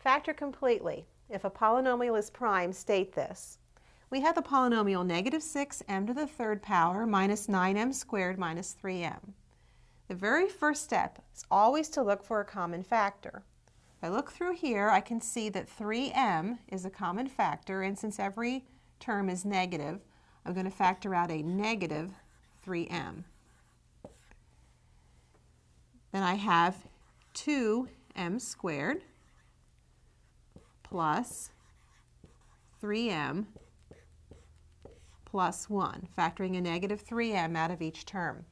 Factor completely. If a polynomial is prime, state this. We have the polynomial negative 6m to the third power minus 9m squared minus 3m. The very first step is always to look for a common factor. If I look through here, I can see that 3m is a common factor, and since every term is negative, I'm going to factor out a negative 3m. Then I have 2m squared plus 3m plus 1, factoring a negative 3m out of each term.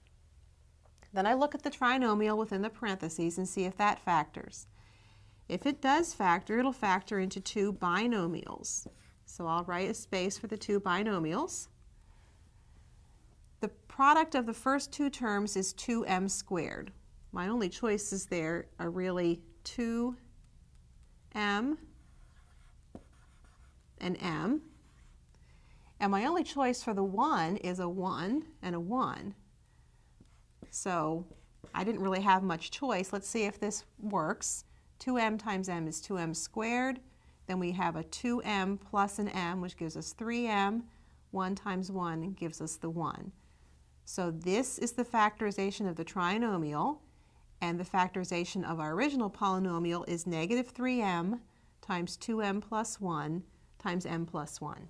Then I look at the trinomial within the parentheses and see if that factors. If it does factor, it'll factor into two binomials. So I'll write a space for the two binomials. The product of the first two terms is 2m squared. My only choices there are really 2m and m. And my only choice for the 1 is a 1 and a 1. So I didn't really have much choice. Let's see if this works. 2m times m is 2m squared. Then we have a 2m plus an m, which gives us 3m. 1 times 1 gives us the 1. So this is the factorization of the trinomial, and the factorization of our original polynomial is negative 3m times 2m plus 1 times m plus 1.